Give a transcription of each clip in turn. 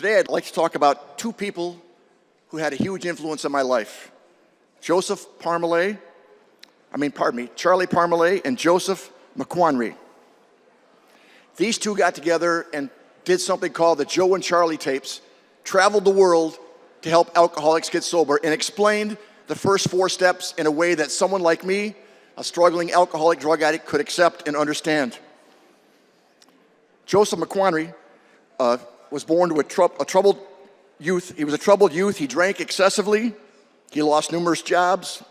Today, I'd like to talk about two people who had a huge influence on my life. Charlie Parmley and Joseph McQuany. These two got together and did something called the Joe and Charlie tapes, traveled the world to help alcoholics get sober, and explained the first 4 steps in a way that someone like me, a struggling alcoholic drug addict, could accept and understand. Joseph McQuany was born to a troubled youth. He was a troubled youth. He drank excessively. He lost numerous jobs.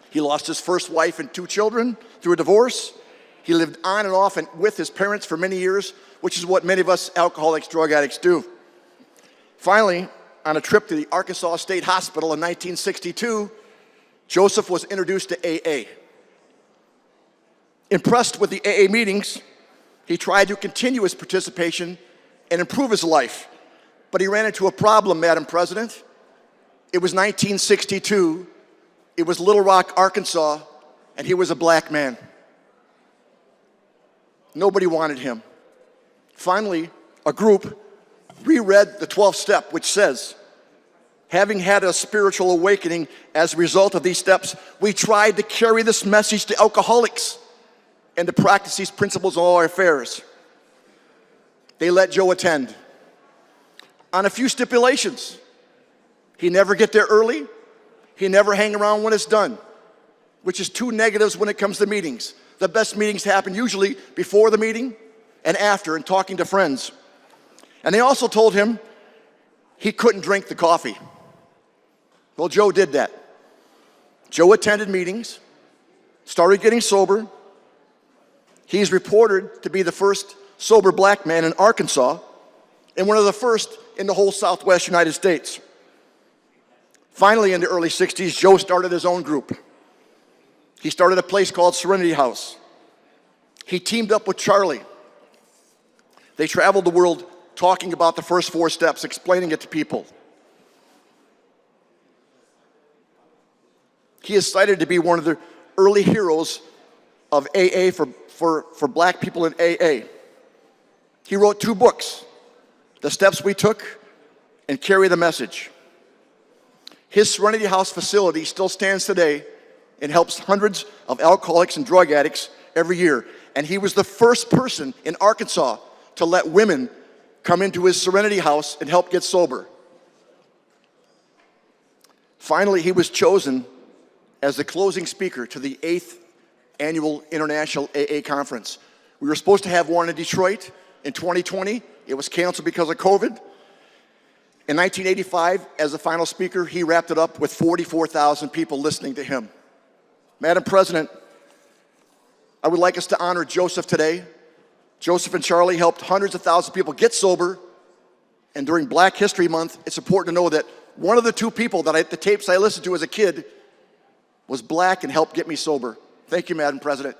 He lost his first wife and 2 children through a divorce. He lived on and off and with his parents for many years, which is what many of us alcoholics, drug addicts do. Finally, on a trip to the Arkansas State Hospital in 1962, Joseph was introduced to AA. Impressed with the AA meetings, he tried to continue his participation and improve his life. But he ran into a problem, Madam President. It was 1962. It was Little Rock, Arkansas, and he was a black man. Nobody wanted him. Finally, a group reread the 12th step, which says, having had a spiritual awakening as a result of these steps, we tried to carry this message to alcoholics and to practice these principles in all our affairs. They let Joe attend on a few stipulations. He never get there early. He never hang around when it's done, which is 2 negatives when it comes to meetings. The best meetings happen usually before the meeting and after, and talking to friends. And they also told him he couldn't drink the coffee. Well, Joe did that. Joe attended meetings, started getting sober. He's reported to be the first sober black man in Arkansas and one of the first in the whole Southwest United States. Finally, in the early 60s, Joe started his own group. He started a place called Serenity House. He teamed up with Charlie. They traveled the world talking about the first 4 steps, explaining it to people. He is cited to be one of the early heroes of AA for black people in AA. He wrote 2 books, The Steps We Took and Carry the Message. His Serenity House facility still stands today and helps hundreds of alcoholics and drug addicts every year. And he was the first person in Arkansas to let women come into his Serenity House and help get sober. Finally, he was chosen as the closing speaker to the 8th Annual International AA Conference. We were supposed to have one in Detroit in 2020. It was canceled because of COVID. In 1985, as the final speaker, he wrapped it up with 44,000 people listening to him. Madam President, I would like us to honor Joseph today. Joseph and Charlie helped hundreds of thousands of people get sober. And during Black History Month, it's important to know that one of the 2 people that the tapes I listened to as a kid was black and helped get me sober. Thank you, Madam President.